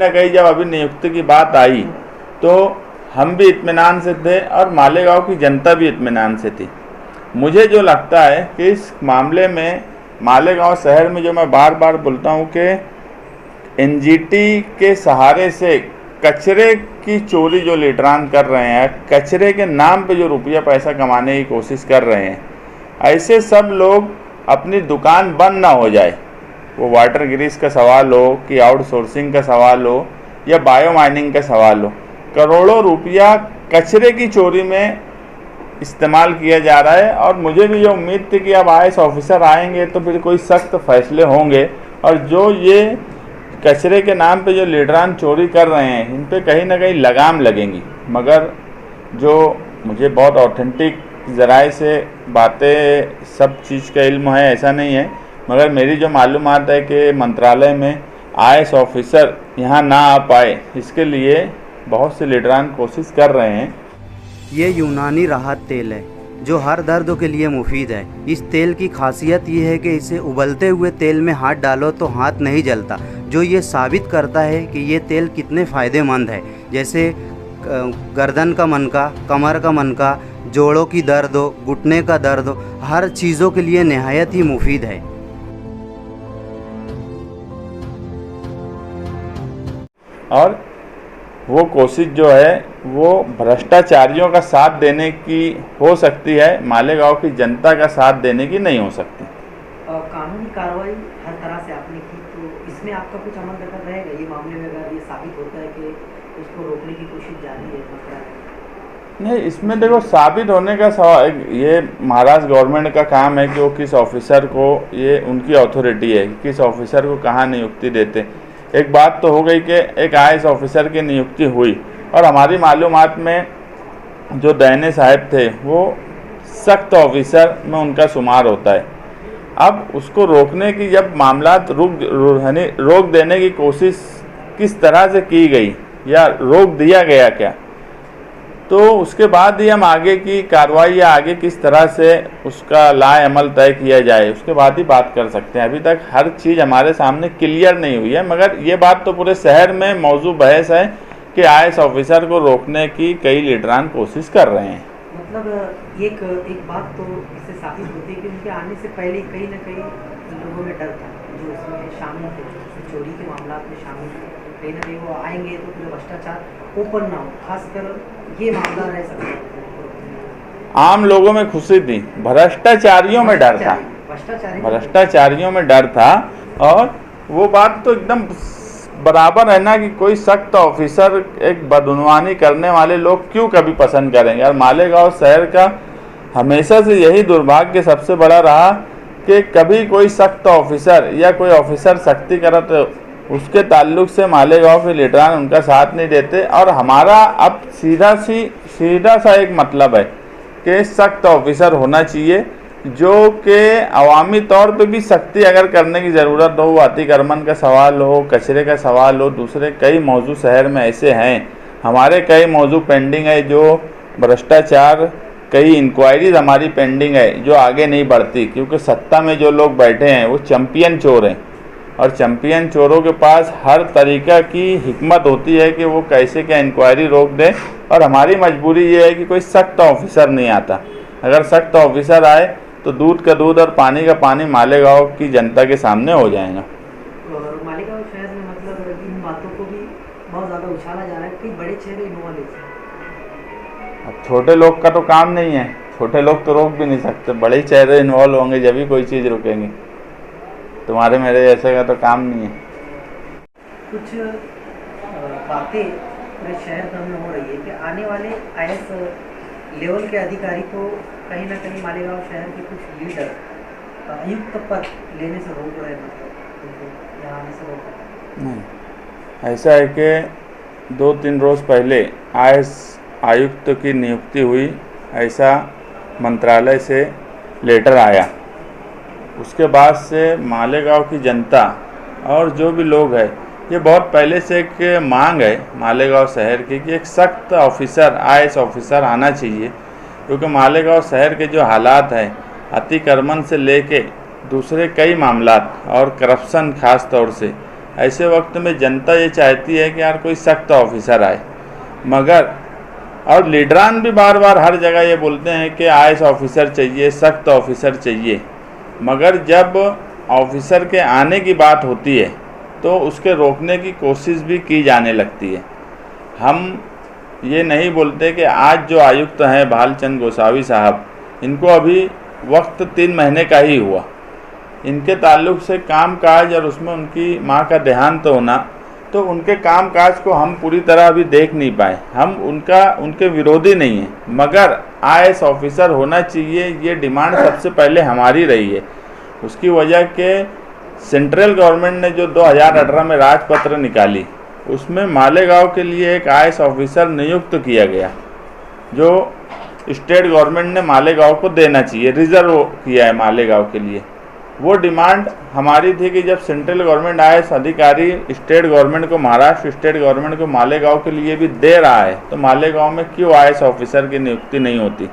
न कहीं जब अभी नियुक्ति की बात आई तो हम भी इत्मीनान से थे और मालेगांव की जनता भी इत्मीनान से थी। मुझे जो लगता है कि इस मामले में मालेगांव शहर में, जो मैं बार बार बोलता हूँ कि एनजीटी के सहारे से कचरे की चोरी जो लीडरान कर रहे हैं, कचरे के नाम पे जो रुपया पैसा कमाने की कोशिश कर रहे हैं, ऐसे सब लोग अपनी दुकान बंद ना हो जाए, वो वाटर ग्रीस का सवाल हो कि आउटसोर्सिंग का सवाल हो या बायो माइनिंग का सवाल हो, करोड़ों रुपया कचरे की चोरी में इस्तेमाल किया जा रहा है। और मुझे भी जो उम्मीद थी कि अब IAS ऑफिसर आएंगे तो फिर कोई सख्त फैसले होंगे और जो ये कचरे के नाम पे जो लीडरान चोरी कर रहे हैं इन पे कहीं ना कहीं लगाम लगेंगी। मगर जो मुझे बहुत ऑथेंटिक ज़राए से बातें, सब चीज़ का इल्म है ऐसा नहीं है, मगर मेरी जो मालूमात है कि मंत्रालय में IAS ऑफिसर यहाँ ना आ पाए, इसके लिए बहुत से लीडरान कोशिश कर रहे हैं। ये यूनानी राहत तेल है जो हर दर्द के लिए मुफीद है। इस तेल की खासियत ये है कि इसे उबलते हुए तेल में हाथ डालो तो हाथ नहीं जलता, जो ये साबित करता है कि ये तेल कितने फ़ायदेमंद है। जैसे गर्दन का मनका, कमर का मनका, जोड़ों की दर्द हो, घुटने का दर्द हो, हर चीज़ों के लिए नहायत ही मुफीद है। और वो कोशिश जो है वो भ्रष्टाचारियों का साथ देने की हो सकती है, मालेगांव की जनता का साथ देने की नहीं हो सकती। कानूनी कार्रवाई हर तरह से आपने की, तो इसमें आपका कुछ अमल दखल रहेगा ये मामले में, अगर ये साबित होता है कि उसको रोकने की कोशिश जारी है? नहीं, इसमें देखो साबित होने का सवाल, ये महाराष्ट्र गवर्नमेंट का काम है कि वो किस ऑफिसर को, ये उनकी अथॉरिटी है किस ऑफिसर को कहाँ नियुक्ति देते। एक बात तो हो गई कि एक IAS ऑफिसर की नियुक्ति हुई और हमारी मालूमात में जो दैने साहब थे वो सख्त ऑफिसर में उनका शुमार होता है। अब उसको रोकने की जब मामला रोक देने की कोशिश किस तरह से की गई या रोक दिया गया क्या, तो उसके बाद ही हम आगे की कार्रवाई या आगे किस तरह से उसका लाए अमल तय किया जाए उसके बाद ही बात कर सकते हैं। अभी तक हर चीज़ हमारे सामने क्लियर नहीं हुई है, मगर ये बात तो पूरे शहर में मौजू बहस है कि IAS ऑफिसर को रोकने की कई लीडरान कोशिश कर रहे हैं। मतलब एक बात तो इससे साबित होती है कि उनके आने से पहले कहीं ना कहीं लोगों में डर था, जो इसमें शामिल थे, चोरी के मामला में शामिल थे, कहीं ना कहीं वो आएंगे तो फिर भ्रष्टाचार ओपन ना हो, खासकर ये मामला रह सकता है। आम लोगों में खुशी थी, भ्रष्टाचारियों में डर था, भ्रष्टाचारियों में डर था। और वो बात तो एकदम बराबर है ना कि कोई सख्त ऑफिसर एक बदउनवानी करने वाले लोग क्यों कभी पसंद करेंगे। और मालेगांव शहर का हमेशा से यही दुर्भाग्य सबसे बड़ा रहा कि कभी कोई सख्त ऑफिसर या कोई ऑफिसर सख्ती करे तो उसके ताल्लुक से मालेगांव के लीडरान उनका साथ नहीं देते। और हमारा अब सीधा सा एक मतलब है कि सख्त ऑफिसर होना चाहिए, जो कि अवामी तौर पे भी सख्ती अगर करने की ज़रूरत हो, अतिक्रमण का सवाल हो, कचरे का सवाल हो, दूसरे कई मौजू शहर में ऐसे हैं, हमारे कई मौजू पेंडिंग है, जो भ्रष्टाचार कई इंक्वायरीज हमारी पेंडिंग है जो आगे नहीं बढ़ती, क्योंकि सत्ता में जो लोग बैठे हैं वो चैंपियन चोर हैं और चैंपियन चोरों के पास हर तरीक़ा की हिकमत होती है कि वो कैसे क्या इंक्वायरी रोक दें। और हमारी मजबूरी ये है कि कोई सख्त ऑफिसर नहीं आता। अगर सख्त ऑफिसर आए तो दूध का दूध और पानी का पानी मालेगांव की जनता के सामने हो जाएगा। मालेगांव शहर में मतलब इन बातों को भी बहुत ज़्यादा उछाला जा रहा है कि बड़े चेहरे इन्वॉल्व हैं। अब छोटे लोग का तो काम नहीं है, छोटे लोग तो रोक भी नहीं सकते, बड़े चेहरे इन्वॉल्व होंगे जब भी कोई चीज़ रुकेंगी। तुम्हारे मेरे ऐसे का तो काम नहीं है। कुछ बातें पूरे शहर भर में हो रही है कि आने वाले IAS लेवल के अधिकारी को कहीं ना कहीं मालेगांव शहर के कुछ लीडर आयुक्त पद लेने से रोक रहे हैं, मतलब यहाँ आने से रोक रहे हैं। नहीं, ऐसा है कि 2-3 रोज़ पहले IAS आयुक्त की नियुक्ति हुई, ऐसा मंत्रालय से लेटर आया। उसके बाद से मालेगांव की जनता और जो भी लोग हैं, ये बहुत पहले से एक मांग है मालेगांव शहर की कि एक सख्त ऑफिसर IAS ऑफिसर आना चाहिए, क्योंकि मालेगांव शहर के जो हालात हैं, अतिक्रमण से लेके दूसरे कई मामलात और करप्शन खास तौर से, ऐसे वक्त में जनता ये चाहती है कि यार कोई सख्त ऑफिसर आए, मगर और लीडरान भी बार बार हर जगह ये बोलते हैं कि आईएएस ऑफिसर चाहिए, सख्त ऑफिसर चाहिए, मगर जब ऑफिसर के आने की बात होती है तो उसके रोकने की कोशिश भी की जाने लगती है। हम ये नहीं बोलते कि आज जो आयुक्त हैं भालचंद गोसावी साहब, इनको अभी वक्त 3 महीने का ही हुआ, इनके ताल्लुक से कामकाज और उसमें उनकी मां का देहांत होना, तो उनके कामकाज को हम पूरी तरह अभी देख नहीं पाए। हम उनके विरोधी नहीं हैं, मगर आईएएस ऑफिसर होना चाहिए, ये डिमांड सबसे पहले हमारी रही है। उसकी वजह के सेंट्रल गवर्नमेंट ने जो 2018 में राजपत्र निकाली, उसमें मालेगांव के लिए एक आईएएस ऑफिसर नियुक्त किया गया, जो स्टेट गवर्नमेंट ने मालेगांव को देना चाहिए, रिजर्व किया है मालेगांव के लिए। वो डिमांड हमारी थी कि जब सेंट्रल गवर्नमेंट आईएएस अधिकारी स्टेट गवर्नमेंट को, महाराष्ट्र स्टेट गवर्नमेंट को मालेगांव के लिए भी दे रहा है, तो मालेगांव में क्यों आईएएस ऑफिसर की नियुक्ति नहीं होती।